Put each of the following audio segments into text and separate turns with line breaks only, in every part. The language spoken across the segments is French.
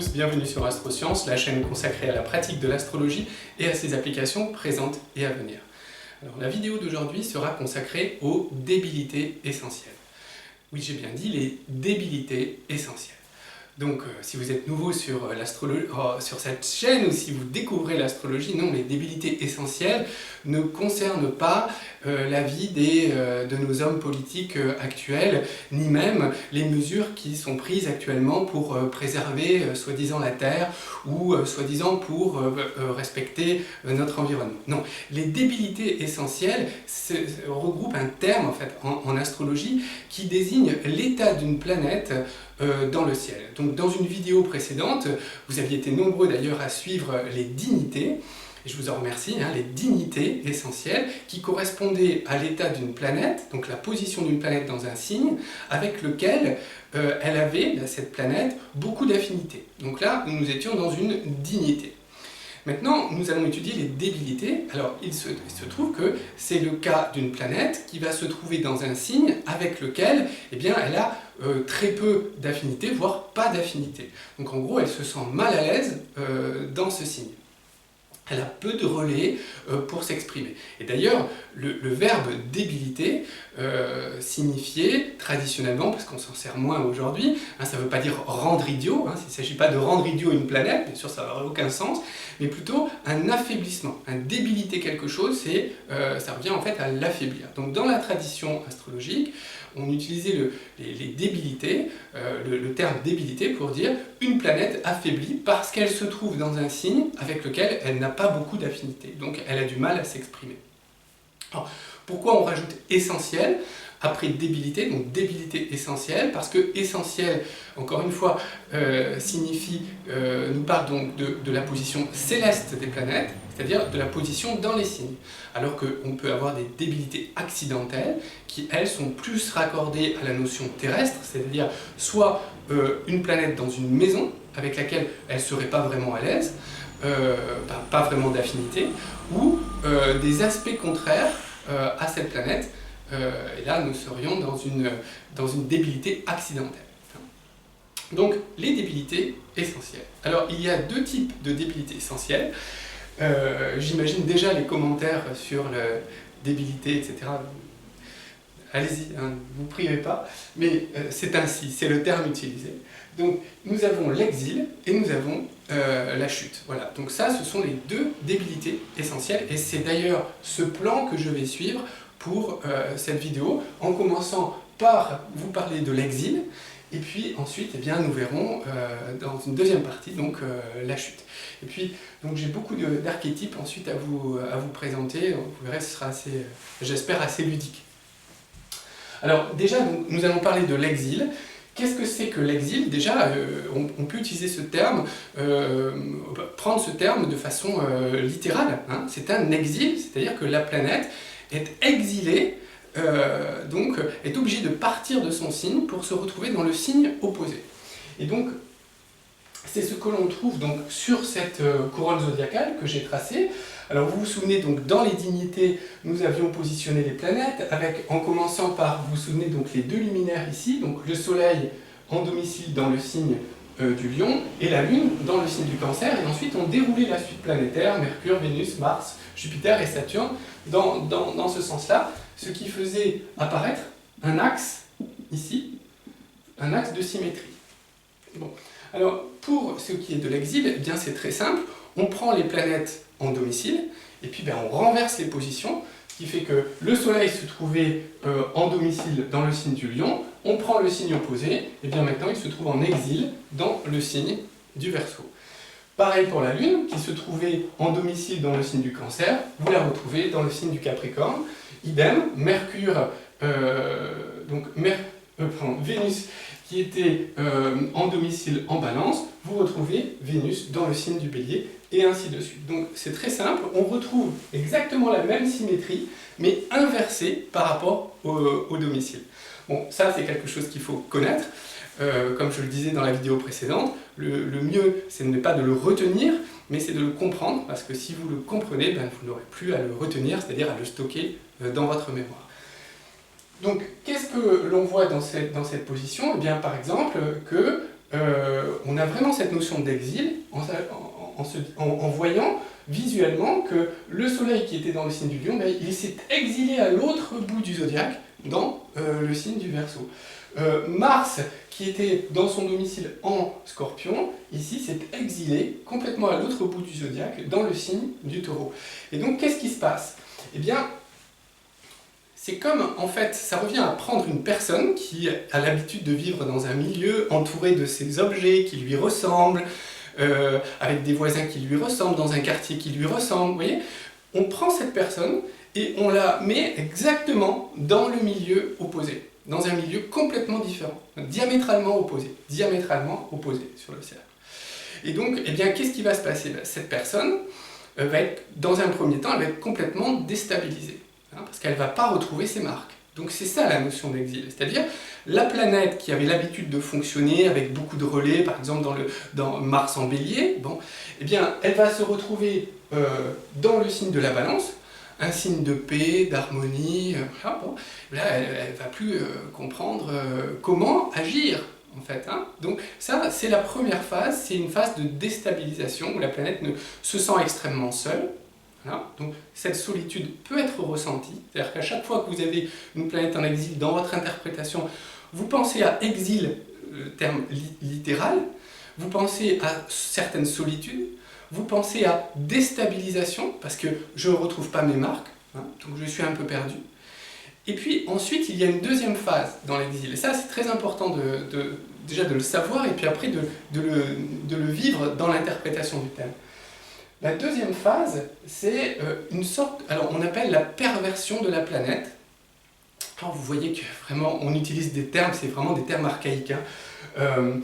tous, bienvenue sur Astrosciences, la chaîne consacrée à la pratique de l'astrologie et à ses applications présentes et à venir. Alors, la vidéo d'aujourd'hui sera consacrée aux débilités essentielles. Oui, j'ai bien dit les débilités essentielles. Donc, si vous êtes nouveau sur sur cette chaîne ou si vous découvrez l'astrologie, non, les débilités essentielles ne concernent pas la vie de nos hommes politiques actuels, ni même les mesures qui sont prises actuellement pour préserver soi-disant la Terre ou soi-disant pour respecter notre environnement. Non, les débilités essentielles regroupent un terme en fait en astrologie qui désigne l'état d'une planète dans le ciel. Donc dans une vidéo précédente, vous aviez été nombreux d'ailleurs à suivre les dignités, et je vous en remercie, les dignités essentielles qui correspondaient à l'état d'une planète, donc la position d'une planète dans un signe, avec lequel elle avait, cette planète, beaucoup d'affinités. Donc là, nous étions dans une dignité. Maintenant, nous allons étudier les débilités. Alors, il se trouve que c'est le cas d'une planète qui va se trouver dans un signe avec lequel, eh bien, elle a très peu d'affinités, voire pas d'affinités. Donc, en gros, elle se sent mal à l'aise dans ce signe. Elle a peu de relais pour s'exprimer. Et d'ailleurs, le verbe débilité signifiait traditionnellement, parce qu'on s'en sert moins aujourd'hui, ça ne veut pas dire rendre idiot, il ne s'agit pas de rendre idiot une planète, bien sûr ça n'aurait aucun sens, mais plutôt un affaiblissement. Un débiliter quelque chose, ça revient en fait à l'affaiblir. Donc dans la tradition astrologique, on utilisait les débilités, le terme débilité pour dire une planète affaiblie parce qu'elle se trouve dans un signe avec lequel elle n'a pas beaucoup d'affinité, donc elle a du mal à s'exprimer. Alors, pourquoi on rajoute essentiel après débilité, donc débilité essentielle, parce que essentiel, encore une fois, nous parle donc de la position céleste des planètes, c'est-à-dire de la position dans les signes. Alors qu'on peut avoir des débilités accidentelles qui, elles, sont plus raccordées à la notion terrestre, c'est-à-dire soit une planète dans une maison avec laquelle elle ne serait pas vraiment à l'aise, pas vraiment d'affinité, ou des aspects contraires à cette planète, et là nous serions dans une débilité accidentelle. Donc les débilités essentielles. Alors il y a deux types de débilités essentielles. J'imagine déjà les commentaires sur la débilité, etc. Allez-y, ne vous privez pas, mais c'est ainsi, c'est le terme utilisé. Donc nous avons l'exil et nous avons la chute. Voilà, donc ça ce sont les deux débilités essentielles et c'est d'ailleurs ce plan que je vais suivre pour cette vidéo, en commençant par vous parler de l'exil, et puis ensuite, eh bien, nous verrons dans une deuxième partie donc, la chute. Et puis, j'ai beaucoup d'archétypes ensuite à vous présenter, vous verrez, ce sera assez, j'espère, assez ludique. Alors déjà, donc, nous allons parler de l'exil. Qu'est-ce que c'est que l'exil? Déjà, on peut utiliser ce terme, prendre ce terme de façon littérale. C'est un exil, c'est-à-dire que la planète est exilée, donc est obligée de partir de son signe pour se retrouver dans le signe opposé. Et donc, c'est ce que l'on trouve donc sur cette couronne zodiacale que j'ai tracée. Alors vous vous souvenez, donc dans les dignités, nous avions positionné les planètes, en commençant par, vous vous souvenez, donc les deux luminaires ici, donc le Soleil en domicile dans le signe du Lion, et la Lune dans le signe du Cancer, et ensuite on déroulait la suite planétaire, Mercure, Vénus, Mars, Jupiter et Saturne, dans ce sens-là, ce qui faisait apparaître un axe, ici, un axe de symétrie. Bon. Alors, pour ce qui est de l'exil, eh bien c'est très simple, on prend les planètes en domicile, et puis on renverse les positions, ce qui fait que le Soleil se trouvait en domicile dans le signe du Lion, on prend le signe opposé, et bien maintenant il se trouve en exil dans le signe du Verseau. Pareil pour la Lune, qui se trouvait en domicile dans le signe du Cancer, vous la retrouvez dans le signe du Capricorne. Idem, Mercure, Vénus, qui était en domicile en Balance, vous retrouvez Vénus dans le signe du Bélier, et ainsi de suite. Donc c'est très simple, on retrouve exactement la même symétrie, mais inversée par rapport au domicile. Bon, ça c'est quelque chose qu'il faut connaître. Comme je le disais dans la vidéo précédente, le mieux, c'est pas de le retenir, mais c'est de le comprendre, parce que si vous le comprenez, vous n'aurez plus à le retenir, c'est-à-dire à le stocker dans votre mémoire. Donc, qu'est-ce que l'on voit dans cette position? Eh bien, par exemple, que on a vraiment cette notion d'exil en voyant visuellement que le soleil qui était dans le signe du lion, ben, il s'est exilé à l'autre bout du zodiaque, dans le signe du Verseau. Mars, qui était dans son domicile en Scorpion, ici s'est exilé complètement à l'autre bout du zodiaque, dans le signe du Taureau. Et donc, qu'est-ce qui se passe? Eh bien, c'est comme, en fait, ça revient à prendre une personne qui a l'habitude de vivre dans un milieu entouré de ces objets qui lui ressemblent, avec des voisins qui lui ressemblent, dans un quartier qui lui ressemble, vous voyez. On prend cette personne et on la met exactement dans le milieu opposé, dans un milieu complètement différent, diamétralement opposé sur le cercle. Et donc, eh bien, qu'est-ce qui va se passer? Cette personne va être, dans un premier temps, elle va être complètement déstabilisée, hein, parce qu'elle ne va pas retrouver ses marques. Donc c'est ça la notion d'exil, c'est-à-dire la planète qui avait l'habitude de fonctionner avec beaucoup de relais, par exemple dans Mars en Bélier, bon, eh bien, elle va se retrouver dans le signe de la Balance, un signe de paix, d'harmonie, voilà, bon, là elle ne va plus comprendre comment agir en fait. Hein. Donc ça c'est la première phase, c'est une phase de déstabilisation où la planète se sent extrêmement seule. Voilà. Donc cette solitude peut être ressentie, c'est-à-dire qu'à chaque fois que vous avez une planète en exil dans votre interprétation, vous pensez à exil, terme littéral, vous pensez à certaines solitudes, vous pensez à déstabilisation, parce que je ne retrouve pas mes marques, hein, donc je suis un peu perdu. Et puis ensuite, il y a une deuxième phase dans l'exil, et ça c'est très important déjà de le savoir, et puis après de le vivre dans l'interprétation du thème. La deuxième phase, c'est une sorte, alors on appelle la perversion de la planète. Alors vous voyez que vraiment on utilise des termes, c'est vraiment des termes archaïques. Hein.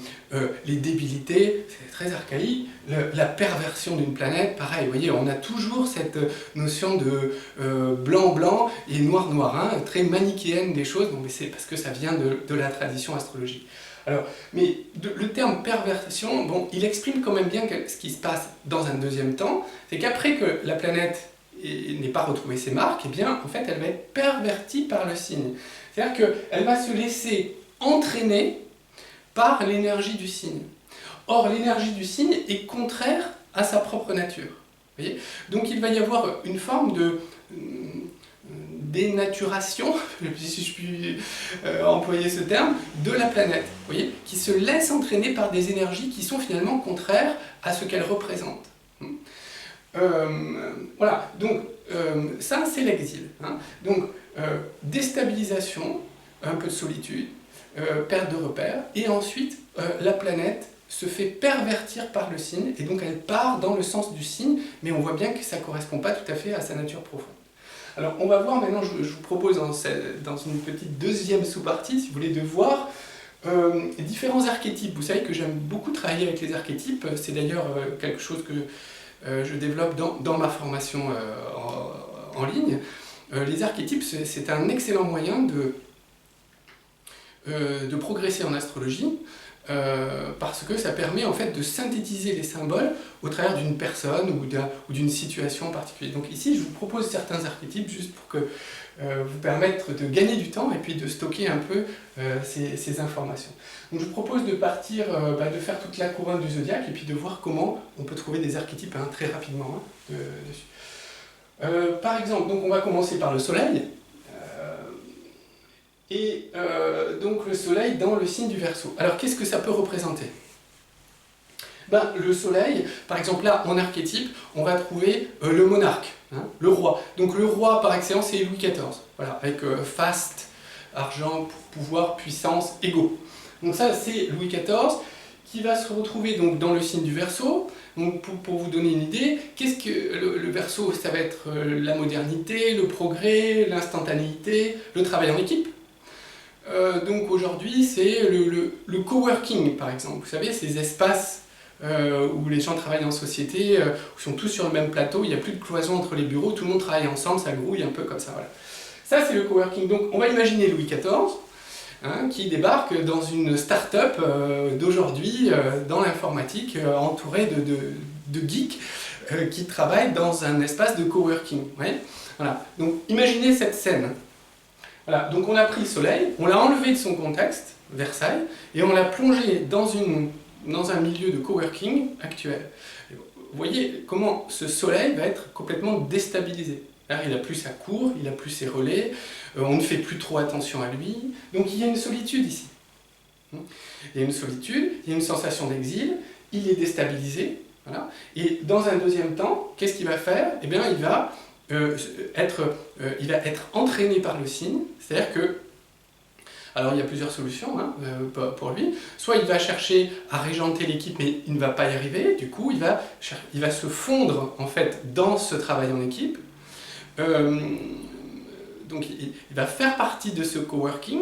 Les débilités, c'est très archaïque. La perversion d'une planète, pareil, vous voyez, on a toujours cette notion de blanc-blanc et noir-noir, hein, très manichéenne des choses, bon, mais c'est parce que ça vient de la tradition astrologique. Alors, mais le terme perversion, bon, il exprime quand même bien ce qui se passe dans un deuxième temps, c'est qu'après que la planète n'ait pas retrouvé ses marques, eh bien, en fait, elle va être pervertie par le signe. C'est-à-dire qu'elle va se laisser entraîner par l'énergie du signe. Or, l'énergie du signe est contraire à sa propre nature. Vous voyez ? Donc, il va y avoir une forme de dénaturation, si je puis employer ce terme, de la planète, vous voyez, qui se laisse entraîner par des énergies qui sont finalement contraires à ce qu'elle représente. Voilà, donc ça c'est l'exil. Hein. Donc déstabilisation, un peu de solitude, perte de repères, et ensuite la planète se fait pervertir par le signe, et donc elle part dans le sens du signe, mais on voit bien que ça ne correspond pas tout à fait à sa nature profonde. Alors on va voir maintenant, je vous propose dans une petite deuxième sous-partie, si vous voulez, de voir différents archétypes. Vous savez que j'aime beaucoup travailler avec les archétypes, c'est d'ailleurs quelque chose que je développe dans ma formation en ligne. Les archétypes, c'est un excellent moyen de progresser en astrologie, parce que ça permet en fait de synthétiser les symboles au travers d'une personne ou d'une situation en particulier. Donc ici, je vous propose certains archétypes juste pour que vous permettre de gagner du temps et puis de stocker un peu ces informations. Donc je vous propose de partir, de faire toute la couronne du zodiaque et puis de voir comment on peut trouver des archétypes très rapidement dessus. Par exemple, donc on va commencer par le soleil. Et donc le soleil dans le signe du Verseau. Alors qu'est-ce que ça peut représenter? Le soleil, par exemple là en archétype, on va trouver le monarque, hein, le roi. Donc le roi par excellence c'est Louis XIV, voilà, avec faste, argent, pouvoir, puissance, ego. Donc ça c'est Louis XIV qui va se retrouver donc dans le signe du Verseau. Donc pour vous donner une idée, qu'est-ce que le Verseau? Ça va être la modernité, le progrès, l'instantanéité, le travail en équipe. Donc aujourd'hui c'est le coworking par exemple, vous savez ces espaces où les gens travaillent en société, où ils sont tous sur le même plateau, il n'y a plus de cloison entre les bureaux, tout le monde travaille ensemble, ça grouille un peu comme ça, voilà. Ça c'est le coworking, donc on va imaginer Louis XIV hein, qui débarque dans une start-up d'aujourd'hui dans l'informatique, entouré de geeks qui travaillent dans un espace de coworking, ouais. Voilà. Donc imaginez cette scène. Voilà, donc on a pris le soleil, on l'a enlevé de son contexte, Versailles, et on l'a plongé dans un milieu de coworking actuel. Vous voyez comment ce soleil va être complètement déstabilisé. Alors, il n'a plus sa cour, il n'a plus ses relais, on ne fait plus trop attention à lui, donc il y a une solitude ici. Il y a une solitude, il y a une sensation d'exil, il est déstabilisé, voilà. Et dans un deuxième temps, qu'est-ce qu'il va faire? Eh bien, il va être entraîné par le signe, c'est-à-dire que, alors il y a plusieurs solutions pour lui, soit il va chercher à régenter l'équipe mais il ne va pas y arriver, du coup il va se fondre en fait dans ce travail en équipe, donc il va faire partie de ce coworking,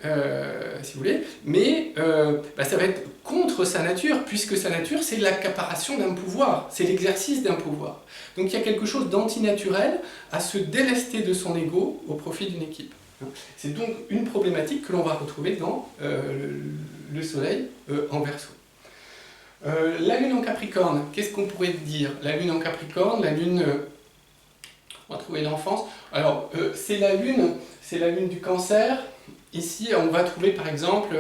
si vous voulez, mais ça va être contre sa nature, puisque sa nature c'est l'accaparation d'un pouvoir, c'est l'exercice d'un pouvoir. Donc il y a quelque chose d'antinaturel à se délester de son ego au profit d'une équipe. C'est donc une problématique que l'on va retrouver dans le Soleil en Verseau. La Lune en Capricorne, qu'est-ce qu'on pourrait dire? La Lune en Capricorne, la Lune, on va trouver l'enfance. Alors c'est la Lune du Cancer. Ici, on va trouver par exemple,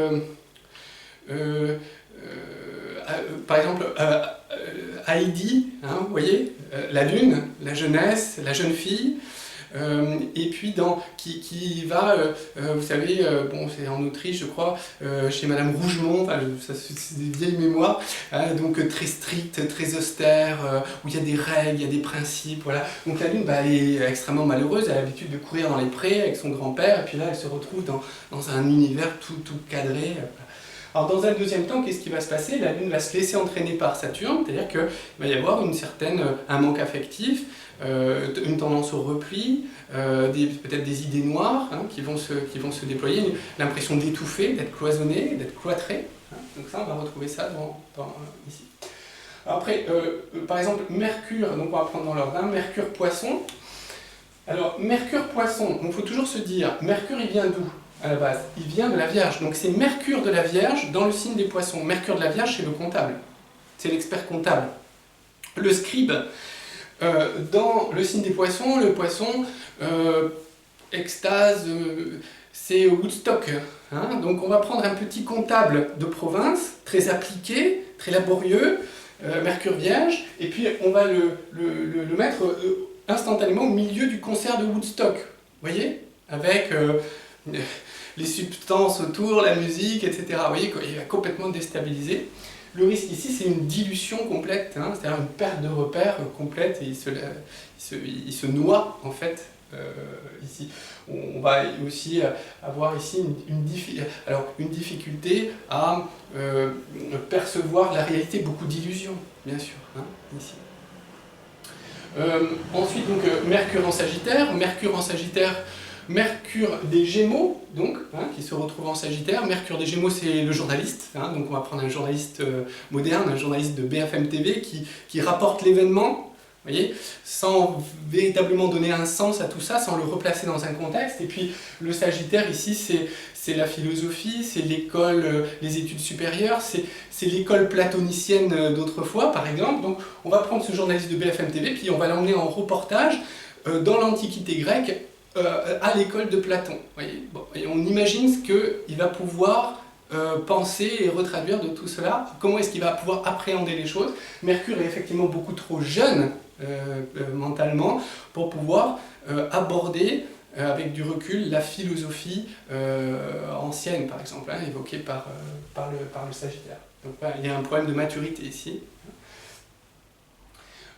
Heidi, vous voyez, la Lune, la jeunesse, la jeune fille. Et puis qui va, vous savez, bon, c'est en Autriche je crois, chez Madame Rougemont, enfin, ça c'est des vieilles mémoires, donc très stricte, très austère, où il y a des règles, il y a des principes, voilà. Donc la Lune elle est extrêmement malheureuse, elle a l'habitude de courir dans les prés avec son grand-père, et puis là elle se retrouve dans un univers tout cadré. Alors dans un deuxième temps, qu'est-ce qui va se passer? La Lune va se laisser entraîner par Saturne, c'est-à-dire qu'il va y avoir un manque affectif, une tendance au repli, peut-être des idées noires qui vont se déployer, l'impression d'étouffer, d'être cloisonné, d'être cloîtré. Donc ça, on va retrouver ça ici. Alors après, par exemple, Mercure, donc on va prendre dans l'ordre, Mercure Poisson. Alors Mercure Poisson, il faut toujours se dire, Mercure il vient d'où? À la base, il vient de la Vierge, donc c'est Mercure de la Vierge dans le signe des Poissons. Mercure de la Vierge, c'est le comptable, c'est l'expert comptable. Le scribe, dans le signe des Poissons, le Poisson, extase, c'est Woodstock. Donc on va prendre un petit comptable de province, très appliqué, très laborieux, Mercure Vierge, et puis on va le mettre instantanément au milieu du concert de Woodstock, vous voyez, avec les substances autour, la musique, etc. Vous voyez qu'il va complètement déstabiliser. Le risque ici, c'est une dilution complète, c'est-à-dire une perte de repères complète, et il se noie en fait ici. On va aussi avoir ici une difficulté à percevoir la réalité, beaucoup d'illusions, bien sûr, ici. Ensuite, donc, Mercure en Sagittaire. Mercure des Gémeaux, donc, qui se retrouve en Sagittaire. Mercure des Gémeaux, c'est le journaliste, donc on va prendre un journaliste moderne, un journaliste de BFM TV qui rapporte l'événement, voyez, sans véritablement donner un sens à tout ça, sans le replacer dans un contexte. Et puis le Sagittaire ici, c'est la philosophie, c'est l'école, les études supérieures, c'est l'école platonicienne d'autrefois, par exemple. Donc on va prendre ce journaliste de BFM TV, puis on va l'emmener en reportage dans l'Antiquité grecque, à l'école de Platon. Voyez, bon, et on imagine ce qu'il va pouvoir penser et retraduire de tout cela, comment est-ce qu'il va pouvoir appréhender les choses. Mercure est effectivement beaucoup trop jeune mentalement pour pouvoir aborder avec du recul la philosophie ancienne, par exemple, évoquée par le Sagittaire. Donc là, il y a un problème de maturité ici.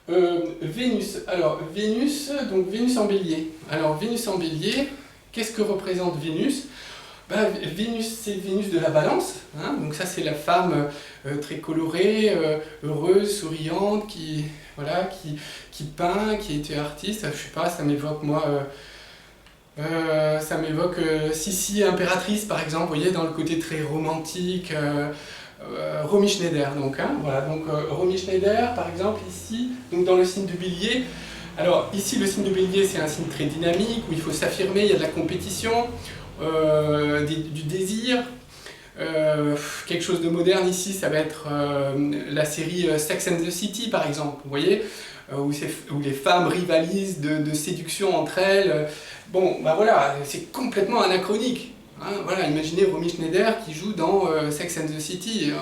Vénus, alors Vénus en Bélier. Alors Vénus en Bélier, qu'est-ce que représente Vénus? Vénus, c'est Vénus de la Balance, donc ça c'est la femme très colorée, heureuse, souriante, qui peint, qui était artiste. Je sais pas, ça m'évoque moi, Sissi impératrice par exemple, vous voyez, dans le côté très romantique. Romy Schneider, donc, voilà, donc Romy Schneider par exemple ici, donc dans le signe de Bélier. Alors ici le signe de Bélier c'est un signe très dynamique où il faut s'affirmer, il y a de la compétition, du désir, quelque chose de moderne ici ça va être la série Sex and the City par exemple, vous voyez, où les femmes rivalisent de séduction entre elles. Bon, voilà, c'est complètement anachronique. Hein, voilà, imaginez Romy Schneider qui joue dans Sex and the City.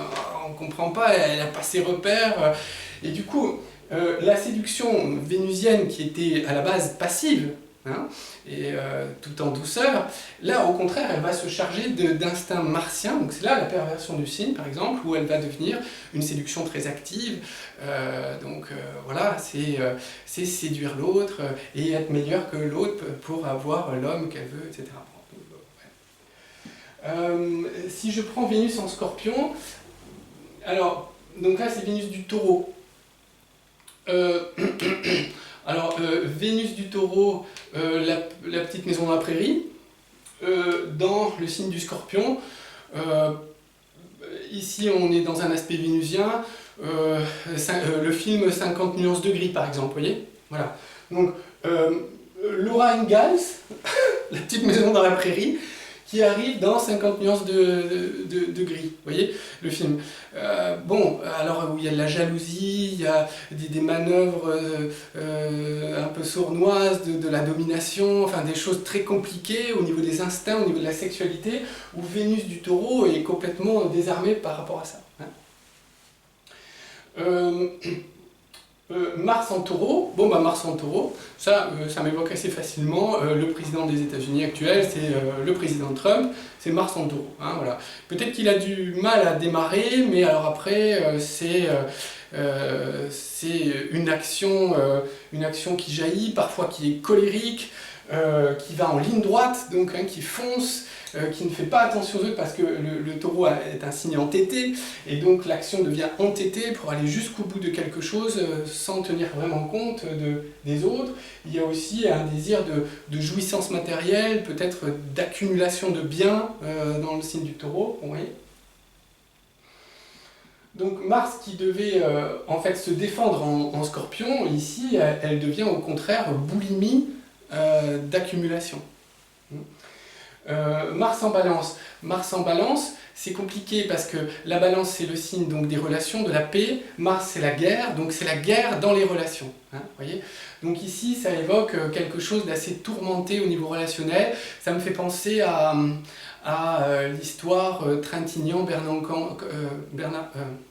On ne comprend pas, elle n'a pas ses repères. Et du coup, la séduction vénusienne qui était à la base passive, hein, et tout en douceur, là au contraire elle va se charger d'instinct martien, donc c'est là la perversion du signe par exemple, où elle va devenir une séduction très active, voilà, c'est séduire l'autre et être meilleur que l'autre pour avoir l'homme qu'elle veut, etc. Si je prends Vénus en Scorpion, alors, donc là c'est Vénus du Taureau. Alors, Vénus du Taureau, la petite maison dans la prairie, dans le signe du Scorpion, ici on est dans un aspect vénusien, le film 50 nuances de gris par exemple, vous voyez, voilà. Donc, Laura Ingalls, la petite maison dans la prairie, qui arrive dans 50 nuances de gris, vous voyez, le film. Bon, alors où il y a de la jalousie, il y a des manœuvres un peu sournoises, de la domination, enfin des choses très compliquées au niveau des instincts, au niveau de la sexualité, où Vénus du Taureau est complètement désarmée par rapport à ça. Hein. Mars en Taureau, bon bah Mars en Taureau, ça m'évoque assez facilement le président des États-Unis actuel, c'est le président Trump, c'est Mars en Taureau, hein, voilà. Peut-être qu'il a du mal à démarrer, mais alors après c'est une action qui jaillit, parfois qui est colérique, qui va en ligne droite, donc hein, qui fonce, qui ne fait pas attention aux autres parce que le taureau est un signe entêté, et donc l'action devient entêtée pour aller jusqu'au bout de quelque chose sans tenir vraiment compte des autres. Il y a aussi un désir de jouissance matérielle, peut-être d'accumulation de biens dans le signe du taureau, vous voyez. Donc Mars qui devait en fait se défendre en Scorpion, ici elle devient au contraire boulimie d'accumulation. Mars en Balance. Mars en Balance, c'est compliqué parce que la Balance c'est le signe donc des relations, de la paix. Mars c'est la guerre, donc c'est la guerre dans les relations. Hein, voyez, donc ici ça évoque quelque chose d'assez tourmenté au niveau relationnel. Ça me fait penser à l'histoire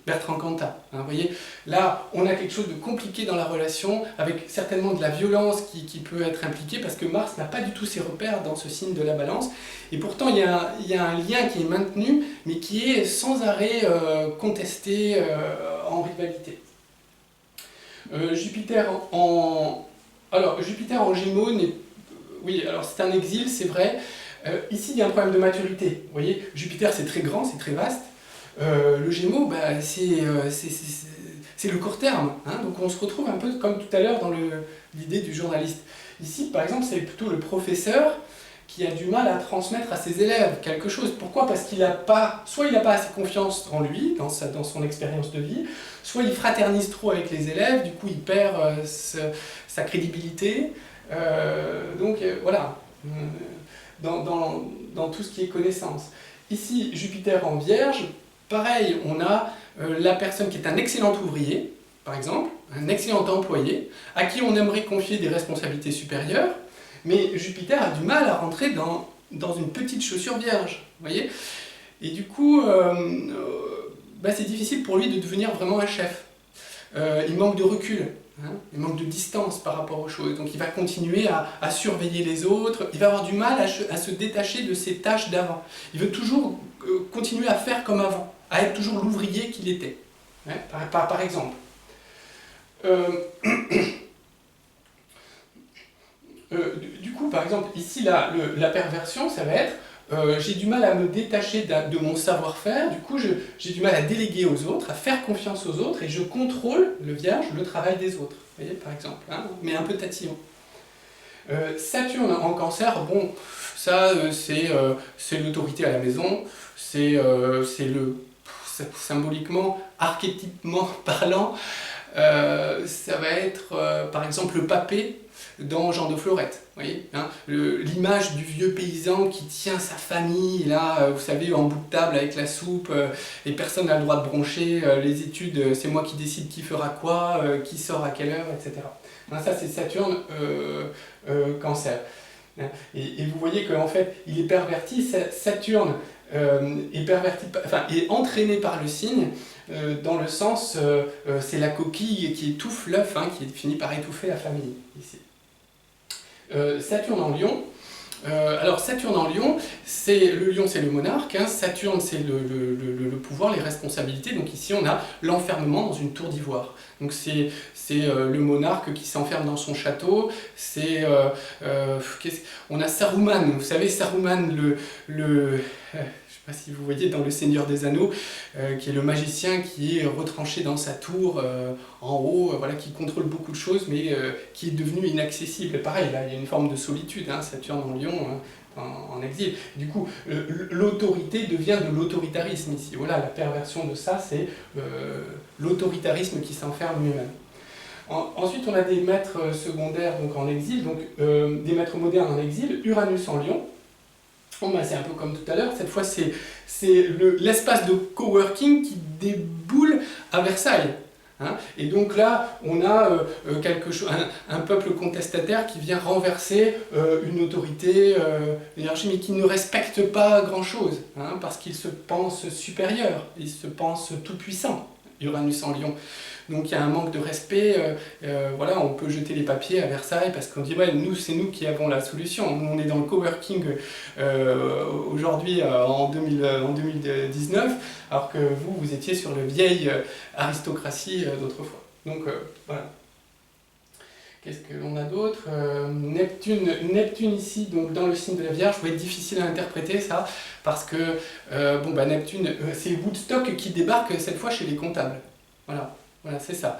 Bertrand Cantat. Hein, vous voyez, là on a quelque chose de compliqué dans la relation, avec certainement de la violence qui peut être impliquée, parce que Mars n'a pas du tout ses repères dans ce signe de la Balance, et pourtant il y a un lien qui est maintenu, mais qui est sans arrêt contesté en rivalité. Jupiter en Gémeaux, oui, alors c'est un exil, c'est vrai. Ici, il y a un problème de maturité. Vous voyez, Jupiter, c'est très grand, c'est très vaste. Le Gémeaux, bah, c'est le court terme. Hein, donc on se retrouve un peu comme tout à l'heure dans l'idée du journaliste. Ici, par exemple, c'est plutôt le professeur qui a du mal à transmettre à ses élèves quelque chose. Pourquoi? Parce qu'il n'a pas, soit il n'a pas assez confiance en lui, dans son expérience de vie, soit il fraternise trop avec les élèves, du coup il perd sa crédibilité. Voilà. Dans tout ce qui est connaissance. Ici, Jupiter en Vierge, pareil, on a la personne qui est un excellent ouvrier, par exemple, un excellent employé, à qui on aimerait confier des responsabilités supérieures, mais Jupiter a du mal à rentrer dans une petite chaussure vierge, vous voyez. Et du coup, c'est difficile pour lui de devenir vraiment un chef. Il manque de recul. Hein, il manque de distance par rapport aux choses, donc il va continuer à surveiller les autres, il va avoir du mal à se détacher de ses tâches d'avant. Il veut toujours continuer à faire comme avant, à être toujours l'ouvrier qu'il était, hein, par exemple. Du coup, par exemple, ici, la perversion, ça va être j'ai du mal à me détacher de mon savoir-faire, du coup j'ai du mal à déléguer aux autres, à faire confiance aux autres, et je contrôle, le Vierge, le travail des autres, vous voyez, par exemple, hein, mais un peu tatillon. Saturne en Cancer, bon, ça c'est l'autorité à la maison, c'est symboliquement, archétypement parlant, ça va être par exemple le papé dans Jean de Florette, vous voyez, hein, l'image du vieux paysan qui tient sa famille, là, vous savez, en bout de table avec la soupe, et personne n'a le droit de broncher, les études, c'est moi qui décide qui fera quoi, qui sort à quelle heure, etc. Hein, ça c'est Saturne, Cancer. Et vous voyez qu'en fait, il est perverti, Saturne est entraîné par le signe, dans le sens, c'est la coquille qui étouffe l'œuf, qui finit par étouffer la famille, ici. Saturne en Lion. Alors Saturne en Lion, le lion c'est le monarque, Saturne c'est le pouvoir, les responsabilités, donc ici on a l'enfermement dans une tour d'ivoire. Donc c'est le monarque qui s'enferme dans son château, on a Saruman, vous savez Saruman je ne sais pas si vous voyez dans Le Seigneur des Anneaux, qui est le magicien qui est retranché dans sa tour en haut, qui contrôle beaucoup de choses, mais qui est devenu inaccessible. Pareil, là, il y a une forme de solitude, Saturne en Lion, en exil. Du coup, l'autorité devient de l'autoritarisme ici. Voilà, la perversion de ça, c'est l'autoritarisme qui s'enferme lui-même. Ensuite, on a des maîtres secondaires donc en exil, donc des maîtres modernes en exil, Uranus en Lion. C'est un peu comme tout à l'heure, cette fois c'est l'espace de coworking qui déboule à Versailles. Et donc là, on a un peuple contestataire qui vient renverser une autorité, mais qui ne respecte pas grand-chose, parce qu'il se pense supérieur, il se pense tout-puissant, Uranus en Lion. Donc il y a un manque de respect, on peut jeter les papiers à Versailles parce qu'on dit ouais, c'est nous qui avons la solution. Nous on est dans le coworking aujourd'hui en 2019, alors que vous étiez sur la vieille aristocratie d'autrefois. Donc voilà. Qu'est-ce que l'on a d'autre? Neptune ici, donc dans le signe de la Vierge, va être difficile à interpréter ça, parce que Neptune, c'est Woodstock qui débarque cette fois chez les comptables. Voilà, c'est ça.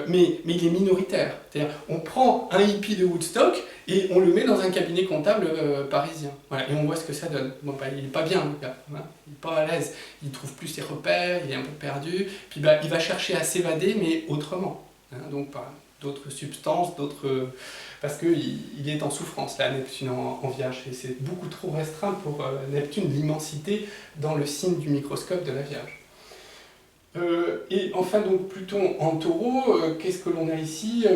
Mais il est minoritaire. C'est-à-dire, on prend un hippie de Woodstock et on le met dans un cabinet comptable parisien. Et on voit ce que ça donne. Il n'est pas bien, le gars. Il n'est pas à l'aise. Il ne trouve plus ses repères, il est un peu perdu. Puis il va chercher à s'évader, mais autrement. Donc par d'autres substances, parce qu'il est en souffrance, là, Neptune en Vierge. Et c'est beaucoup trop restreint pour Neptune, l'immensité dans le signe du microscope de la Vierge. Et enfin, donc Pluton en Taureau, qu'est-ce que l'on a ici?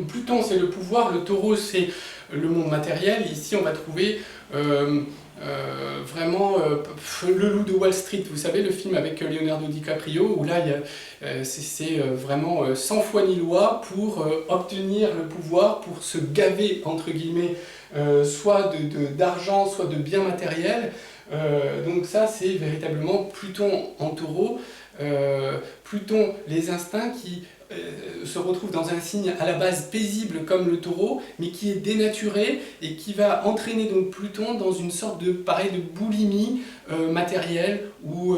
Pluton, c'est le pouvoir, le Taureau, c'est le monde matériel. Ici, on va trouver vraiment le loup de Wall Street, vous savez, le film avec Leonardo DiCaprio, où là, c'est vraiment sans foi ni loi pour obtenir le pouvoir, pour se gaver, entre guillemets, soit d'argent, soit de biens matériels. Donc ça, c'est véritablement Pluton en Taureau. Pluton, les instincts qui se retrouvent dans un signe à la base paisible comme le Taureau, mais qui est dénaturé et qui va entraîner donc Pluton dans une sorte de boulimie matérielle ou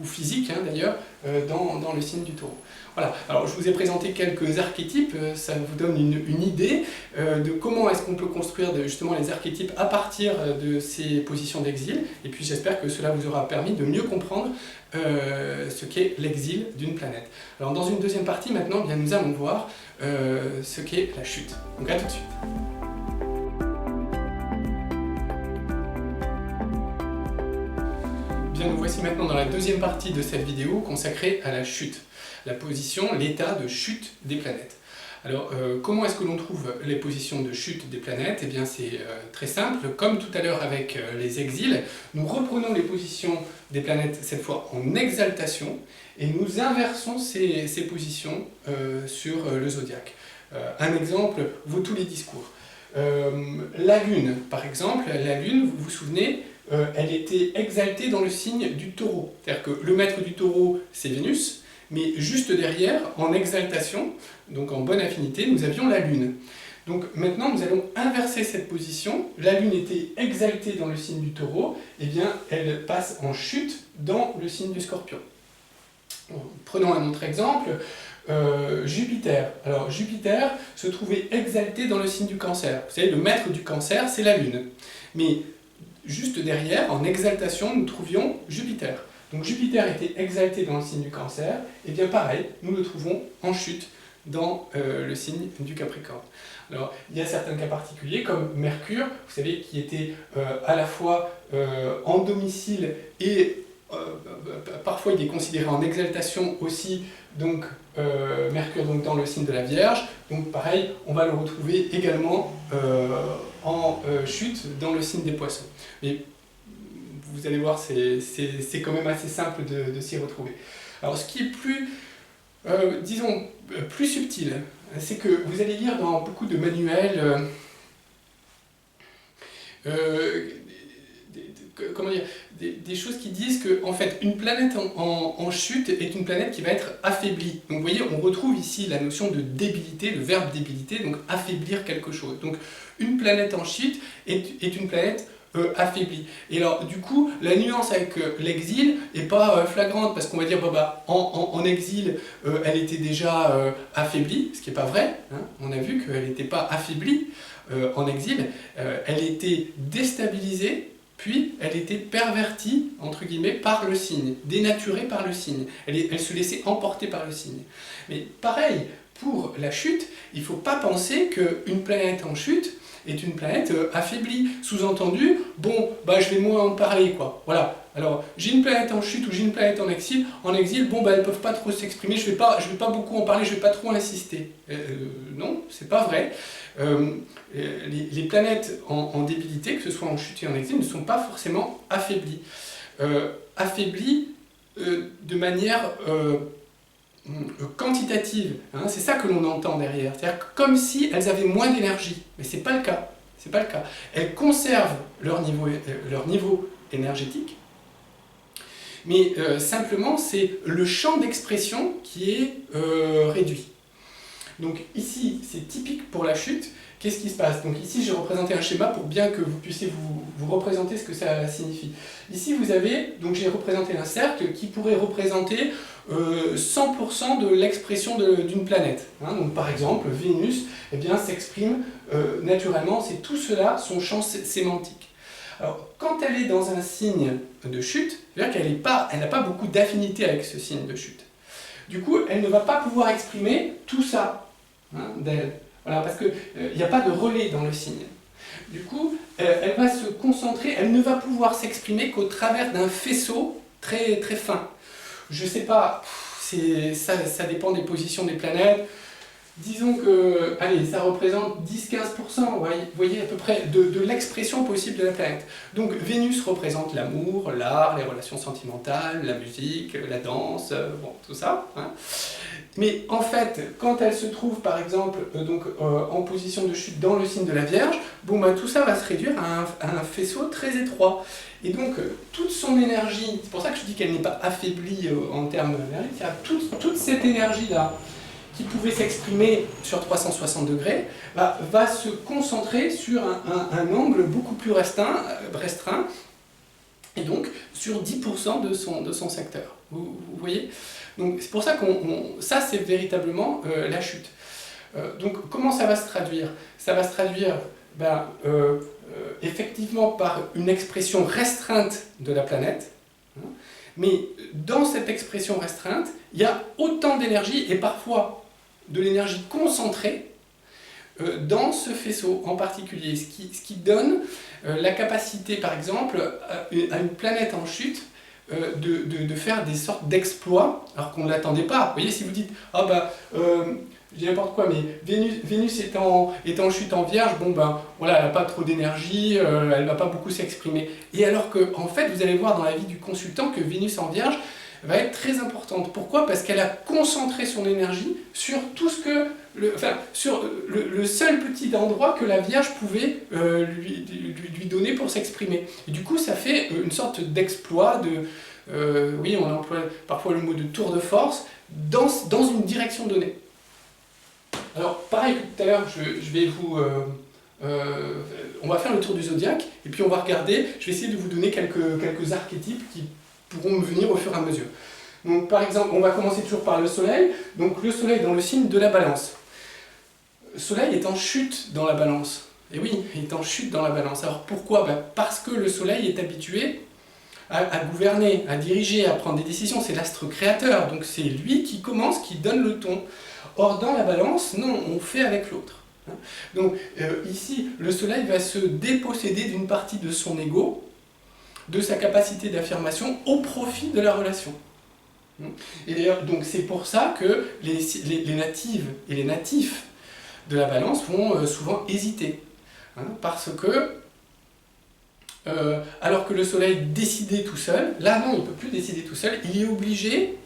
physique d'ailleurs dans le signe du Taureau. Voilà, alors je vous ai présenté quelques archétypes, ça vous donne une idée de comment est-ce qu'on peut construire justement les archétypes à partir de ces positions d'exil, et puis j'espère que cela vous aura permis de mieux comprendre ce qu'est l'exil d'une planète. Alors dans une deuxième partie maintenant, nous allons voir ce qu'est la chute. Donc à tout de suite. Bien, nous voici maintenant dans la deuxième partie de cette vidéo consacrée à la chute. La position, l'état de chute des planètes. Alors, comment est-ce que l'on trouve les positions de chute des planètes? Eh bien, c'est très simple. Comme tout à l'heure avec les exils, nous reprenons les positions des planètes, cette fois en exaltation, et nous inversons ces positions sur le zodiaque. Un exemple vaut tous les discours. La Lune, par exemple, la Lune, vous vous souvenez, elle était exaltée dans le signe du Taureau. C'est-à-dire que le maître du Taureau, c'est Vénus, mais juste derrière, en exaltation, donc en bonne affinité, nous avions la Lune. Donc maintenant, nous allons inverser cette position. La Lune était exaltée dans le signe du Taureau, et bien elle passe en chute dans le signe du Scorpion. Bon, prenons un autre exemple, Jupiter. Alors Jupiter se trouvait exalté dans le signe du Cancer. Vous savez, le maître du Cancer, c'est la Lune. Mais juste derrière, en exaltation, nous trouvions Jupiter. Donc Jupiter était exalté dans le signe du Cancer, et bien pareil, nous le trouvons en chute dans le signe du Capricorne. Alors, il y a certains cas particuliers, comme Mercure, vous savez, qui était à la fois en domicile et parfois il est considéré en exaltation aussi, donc Mercure donc, dans le signe de la Vierge, donc pareil, on va le retrouver également en chute dans le signe des Poissons. Mais vous allez voir, c'est quand même assez simple de s'y retrouver. Alors ce qui est plus, disons, plus subtil, c'est que vous allez lire dans beaucoup de manuels comment dire, des choses qui disent que en fait, une planète en chute est une planète qui va être affaiblie. Donc vous voyez, on retrouve ici la notion de débilité, le verbe débilité, donc affaiblir quelque chose. Donc une planète en chute est une planète affaiblie. Et alors du coup, la nuance avec l'exil n'est pas flagrante, parce qu'on va dire, en exil, elle était déjà affaiblie, ce qui n'est pas vrai, hein. On a vu qu'elle n'était pas affaiblie en exil, elle était déstabilisée, puis elle était pervertie, entre guillemets, par le signe, dénaturée par le signe. Elle se laissait emporter par le signe. Mais pareil, pour la chute, il ne faut pas penser qu'une planète en chute est une planète affaiblie. Sous-entendu, bon, je vais moins en parler, quoi. Voilà. Alors, j'ai une planète en chute ou j'ai une planète en exil, bon, elles ne peuvent pas trop s'exprimer, je vais pas beaucoup en parler, je ne vais pas trop insister. Non, c'est pas vrai. Les planètes en débilité, que ce soit en chute et en exil, ne sont pas forcément affaiblies. Affaiblies de manière quantitative, hein, c'est ça que l'on entend derrière. C'est-à-dire comme si elles avaient moins d'énergie, mais c'est pas le cas. C'est pas le cas. Elles conservent leur niveau énergétique, mais simplement c'est le champ d'expression qui est réduit. Donc ici, c'est typique pour la chute. Qu'est-ce qui se passe? Donc ici, j'ai représenté un schéma pour bien que vous puissiez vous représenter ce que ça signifie. Ici, vous avez, donc j'ai représenté un cercle qui pourrait représenter 100% de l'expression d'une planète. Hein, donc par exemple, Vénus s'exprime naturellement, c'est tout cela, son champ sémantique. Alors, quand elle est dans un signe de chute, c'est-à-dire qu'elle n'a pas beaucoup d'affinité avec ce signe de chute. Du coup, elle ne va pas pouvoir exprimer tout ça, hein, d'elle. Voilà, parce qu'il n'y a pas de relais dans le signe. Du coup, elle va se concentrer, elle ne va pouvoir s'exprimer qu'au travers d'un faisceau très, très fin. Je ne sais pas, ça dépend des positions des planètes. Disons que, allez, ça représente 10-15%, vous voyez à peu près, de l'expression possible de la planète. Donc Vénus représente l'amour, l'art, les relations sentimentales, la musique, la danse, bon, tout ça. Hein. Mais en fait, quand elle se trouve par exemple en position de chute dans le signe de la Vierge, tout ça va se réduire à un faisceau très étroit. Et donc toute son énergie, c'est pour ça que je dis qu'elle n'est pas affaiblie en termes d'énergie, toute cette énergie-là, qui pouvait s'exprimer sur 360 degrés, va se concentrer sur un angle beaucoup plus restreint, et donc sur 10% de son secteur. Vous voyez? Donc c'est pour ça ça c'est véritablement la chute. Donc comment ça va se traduire? Ça va se traduire effectivement par une expression restreinte de la planète, hein, mais dans cette expression restreinte, il y a autant d'énergie et parfois de l'énergie concentrée dans ce faisceau en particulier, ce qui donne la capacité, par exemple, à une planète en chute de faire des sortes d'exploits, alors qu'on ne l'attendait pas. Vous voyez, si vous dites, je dis n'importe quoi, mais Vénus est en chute en Vierge, voilà, elle n'a pas trop d'énergie, elle ne va pas beaucoup s'exprimer. Et alors que, en fait, vous allez voir dans la vie du consultant que Vénus en Vierge va être très importante. Pourquoi? Parce qu'elle a concentré son énergie sur tout ce que sur le seul petit endroit que la Vierge pouvait lui donner pour s'exprimer. Et du coup, ça fait une sorte d'exploit, oui, on emploie parfois le mot de tour de force, dans une direction donnée. Alors, pareil que tout à l'heure, je vais on va faire le tour du zodiaque, et puis on va regarder, je vais essayer de vous donner quelques archétypes qui pourront me venir au fur et à mesure. Donc, par exemple, on va commencer toujours par le Soleil. Donc, le Soleil dans le signe de la Balance. Le Soleil est en chute dans la Balance. Et oui, il est en chute dans la Balance. Alors, pourquoi? Parce que le Soleil est habitué à gouverner, à diriger, à prendre des décisions. C'est l'astre créateur, donc c'est lui qui commence, qui donne le ton. Or, dans la Balance, non, on fait avec l'autre. Donc, ici, le Soleil va se déposséder d'une partie de son ego, de sa capacité d'affirmation au profit de la relation. Et d'ailleurs, donc c'est pour ça que les natives et les natifs de la balance vont souvent hésiter. Parce que, alors que le soleil décidait tout seul, là non, il ne peut plus décider tout seul, il est obligé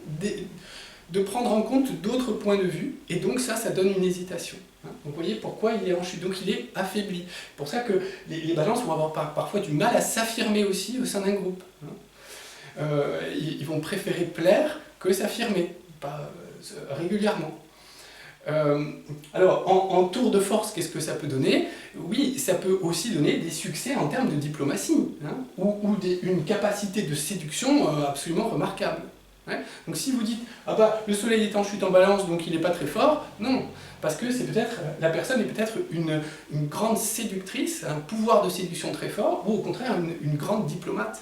de prendre en compte d'autres points de vue, et donc ça donne une hésitation. Donc vous voyez pourquoi il est en chute, donc il est affaibli. C'est pour ça que les balances vont avoir parfois du mal à s'affirmer aussi au sein d'un groupe. Ils vont préférer plaire que s'affirmer, pas régulièrement. Alors, en tour de force, qu'est-ce que ça peut donner? Oui, ça peut aussi donner des succès en termes de diplomatie, ou une capacité de séduction absolument remarquable. Donc si vous dites « Ah bah, le soleil est en chute en balance, donc il n'est pas très fort », non, parce que c'est peut-être, la personne est peut-être une grande séductrice, un pouvoir de séduction très fort, ou au contraire une grande diplomate.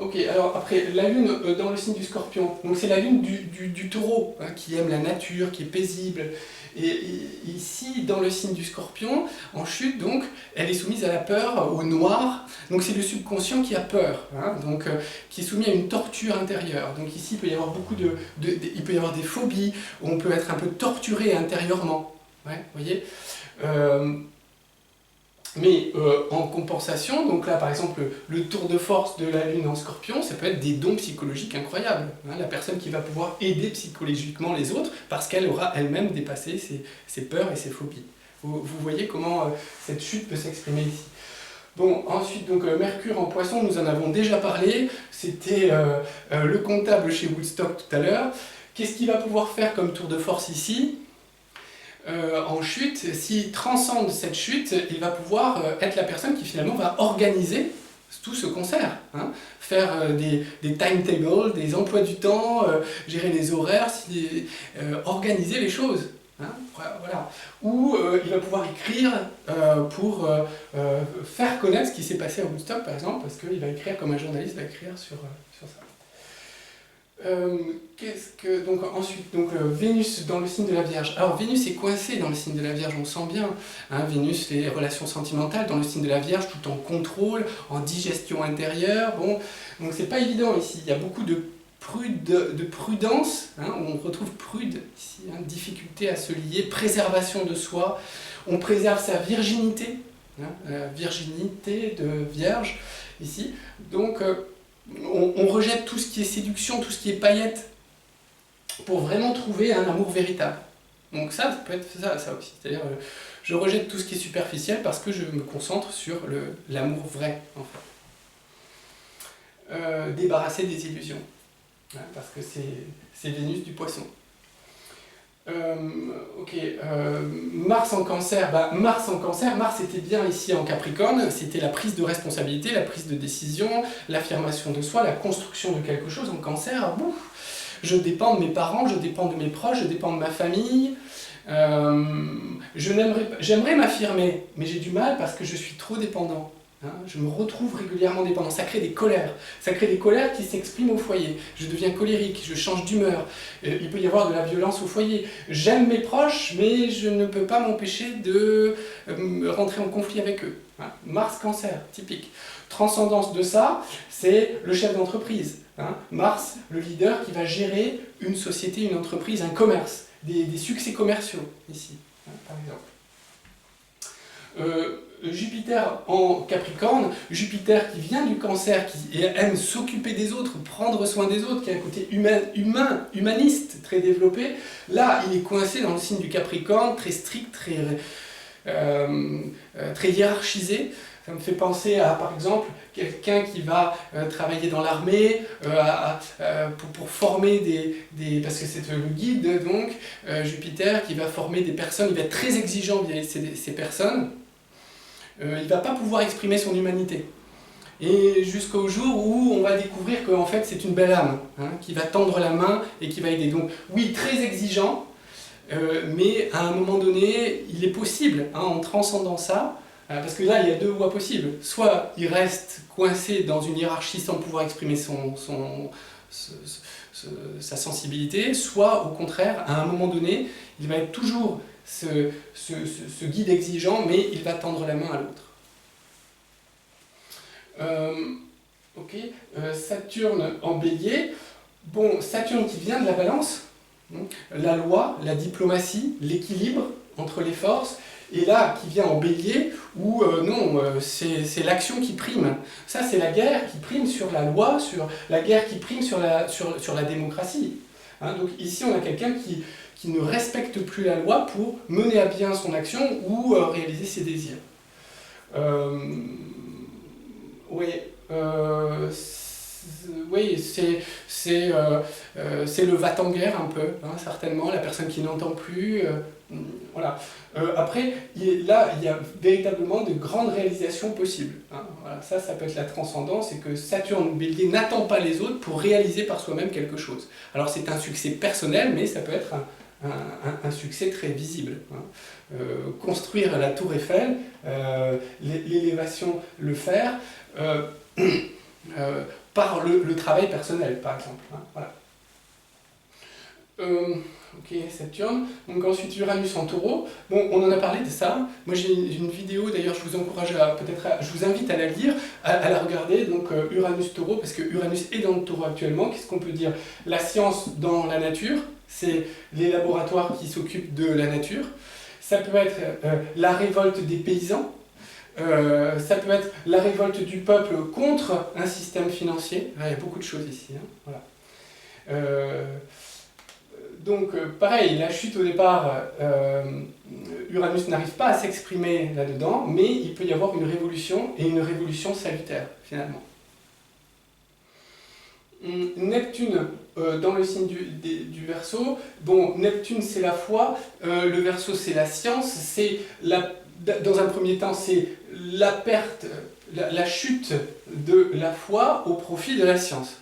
Ok, alors après, la lune dans le signe du scorpion, donc c'est la lune du taureau, qui aime la nature, qui est paisible. Et ici, dans le signe du scorpion, en chute, donc, elle est soumise à la peur, au noir. Donc c'est le subconscient qui a peur, donc, qui est soumis à une torture intérieure. Donc ici, il peut y avoir il peut y avoir des phobies, où on peut être un peu torturé intérieurement. Vous voyez mais en compensation, donc là par exemple le tour de force de la lune en scorpion, ça peut être des dons psychologiques incroyables. La personne qui va pouvoir aider psychologiquement les autres parce qu'elle aura elle-même dépassé ses peurs et ses phobies. Vous voyez comment cette chute peut s'exprimer ici. Bon, ensuite, donc, Mercure en Poisson, nous en avons déjà parlé, c'était le comptable chez Woodstock tout à l'heure. Qu'est-ce qu'il va pouvoir faire comme tour de force ici ? En chute, s'il transcende cette chute, il va pouvoir être la personne qui finalement va organiser tout ce concert, faire des timetables, des emplois du temps, gérer les horaires, organiser les choses. Voilà. Ou il va pouvoir écrire pour faire connaître ce qui s'est passé à Woodstock par exemple, parce qu'il va écrire comme un journaliste va écrire sur ça. Donc ensuite, Vénus dans le signe de la Vierge. Alors Vénus est coincée dans le signe de la Vierge, on sent bien. Vénus, les relations sentimentales dans le signe de la Vierge, tout en contrôle, en digestion intérieure. Bon, donc c'est pas évident ici. Il y a beaucoup de prudence. On retrouve prude ici, difficulté à se lier, préservation de soi. On préserve sa virginité, la virginité de Vierge ici. Donc on rejette tout ce qui est séduction, tout ce qui est paillettes, pour vraiment trouver un amour véritable. Donc ça peut être ça aussi. C'est-à-dire, je rejette tout ce qui est superficiel parce que je me concentre sur l'amour vrai, en fait. Débarrasser des illusions, parce que c'est Vénus du Poisson. Mars en Cancer, Mars était bien ici en Capricorne, c'était la prise de responsabilité, la prise de décision, l'affirmation de soi, la construction de quelque chose. En Cancer, je dépends de mes parents, je dépends de mes proches, je dépends de ma famille. J'aimerais m'affirmer, mais j'ai du mal parce que je suis trop dépendant. Je me retrouve régulièrement dépendant, ça crée des colères qui s'expriment au foyer, je deviens colérique, je change d'humeur, il peut y avoir de la violence au foyer, j'aime mes proches mais je ne peux pas m'empêcher de rentrer en conflit avec eux. Mars Cancer, typique. Transcendance de ça, c'est le chef d'entreprise. Mars, le leader qui va gérer une société, une entreprise, un commerce, des succès commerciaux ici, par exemple. Jupiter en Capricorne, Jupiter qui vient du Cancer, qui aime s'occuper des autres, prendre soin des autres, qui a un côté humaniste très développé, là il est coincé dans le signe du Capricorne, très strict, très hiérarchisé. Ça me fait penser à, par exemple, quelqu'un qui va travailler dans l'armée pour former parce que c'est le guide, donc, Jupiter, qui va former des personnes, il va être très exigeant vis-à-vis de ces personnes. Il ne va pas pouvoir exprimer son humanité. Et jusqu'au jour où on va découvrir qu'en fait c'est une belle âme, qui va tendre la main et qui va aider. Donc oui, très exigeant, mais à un moment donné, il est possible, en transcendant ça, parce que là il y a deux voies possibles. Soit il reste coincé dans une hiérarchie sans pouvoir exprimer sa sensibilité, soit au contraire, à un moment donné, il va être toujours ce guide exigeant, mais il va tendre la main à l'autre. Ok, Saturne en Bélier. Bon, Saturne qui vient de la Balance, la loi, la diplomatie, l'équilibre entre les forces, et là qui vient en Bélier où non, c'est l'action qui prime. Ça c'est la guerre qui prime sur la loi, sur la guerre qui prime sur la démocratie. Hein, donc ici on a quelqu'un qui ne respecte plus la loi pour mener à bien son action ou réaliser ses désirs. Oui, oui, c'est le va-t-en-guerre un peu, hein, certainement, la personne qui n'entend plus. Voilà. Après, là, il y a véritablement de grandes réalisations possibles. Hein. Voilà. Ça peut être la transcendance, et que Saturne Bélier n'attend pas les autres pour réaliser par soi-même quelque chose. Alors c'est un succès personnel, mais ça peut être un succès très visible. Hein. Construire la tour Eiffel, l'élévation, le faire, par le travail personnel, par exemple. Hein. Voilà. Ok, Saturne. Donc ensuite Uranus en Taureau. Bon, on en a parlé de ça. Moi j'ai une vidéo, d'ailleurs je vous encourage je vous invite à la lire, à la regarder. Donc Uranus Taureau, parce que Uranus est dans le Taureau actuellement. Qu'est-ce qu'on peut dire? La science dans la nature, c'est les laboratoires qui s'occupent de la nature. Ça peut être la révolte des paysans. Ça peut être la révolte du peuple contre un système financier. Il y a beaucoup de choses ici. Hein. Voilà. Donc pareil, la chute au départ, Uranus n'arrive pas à s'exprimer là-dedans, mais il peut y avoir une révolution, et une révolution salutaire finalement. Neptune dans le signe du Verseau. Bon, Neptune c'est la foi, le Verseau c'est la science, dans un premier temps c'est la perte, la chute de la foi au profit de la science.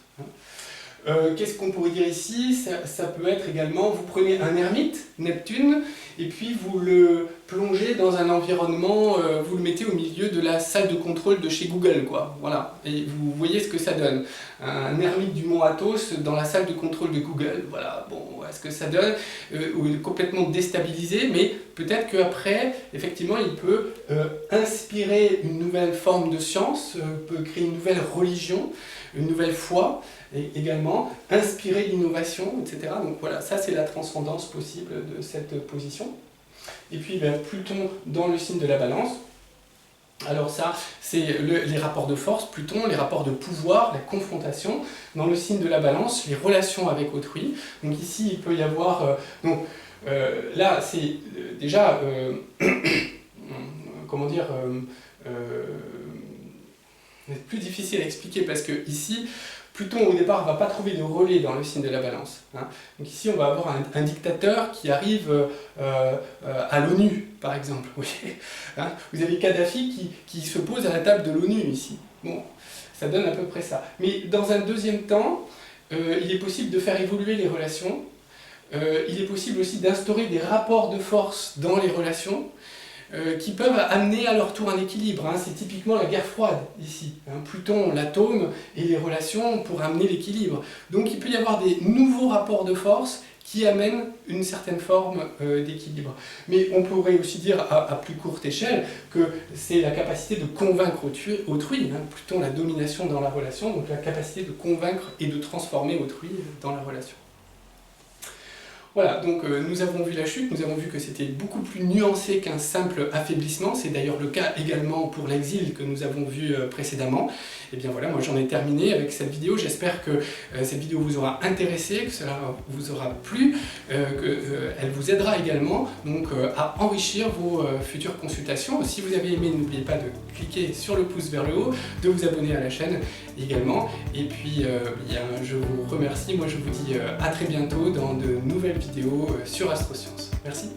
Qu'est-ce qu'on pourrait dire ici? Ça peut être également, vous prenez un ermite, Neptune, et puis vous le plongez dans un environnement, vous le mettez au milieu de la salle de contrôle de chez Google, quoi. Voilà. Et vous voyez ce que ça donne. Un ermite du mont Athos dans la salle de contrôle de Google, voilà, bon, voilà ce que ça donne, complètement déstabilisé, mais peut-être qu'après, effectivement, il peut inspirer une nouvelle forme de science, peut créer une nouvelle religion, une nouvelle foi, et également inspirer l'innovation, etc. Donc voilà, ça c'est la transcendance possible de cette position. Et puis Pluton dans le signe de la Balance. Alors ça, c'est les rapports de force, Pluton, les rapports de pouvoir, la confrontation. Dans le signe de la Balance, les relations avec autrui. Donc ici, il peut y avoir... là, c'est déjà... comment dire... plus difficile à expliquer parce que ici, Pluton au départ ne va pas trouver de relais dans le signe de la Balance. Hein. Donc ici on va avoir un dictateur qui arrive à l'ONU par exemple. Oui. Hein. Vous avez Kadhafi qui se pose à la table de l'ONU ici. Bon, ça donne à peu près ça. Mais dans un deuxième temps, il est possible de faire évoluer les relations. Il est possible aussi d'instaurer des rapports de force dans les relations. Qui peuvent amener à leur tour un équilibre. Hein. C'est typiquement la guerre froide, ici. Hein. Pluton, l'atome et les relations pour amener l'équilibre. Donc il peut y avoir des nouveaux rapports de force qui amènent une certaine forme d'équilibre. Mais on pourrait aussi dire, à plus courte échelle, que c'est la capacité de convaincre autrui. Hein. Pluton, la domination dans la relation, donc la capacité de convaincre et de transformer autrui dans la relation. Voilà, donc nous avons vu la chute, nous avons vu que c'était beaucoup plus nuancé qu'un simple affaiblissement, c'est d'ailleurs le cas également pour l'exil que nous avons vu précédemment. Et bien voilà, moi j'en ai terminé avec cette vidéo, j'espère que cette vidéo vous aura intéressé, que cela vous aura plu, qu'elle vous aidera également donc, à enrichir vos futures consultations. Si vous avez aimé, n'oubliez pas de cliquer sur le pouce vers le haut, de vous abonner à la chaîne également. Et puis bien, je vous remercie, moi je vous dis à très bientôt dans de nouvelles vidéos sur Astrosciences. Merci.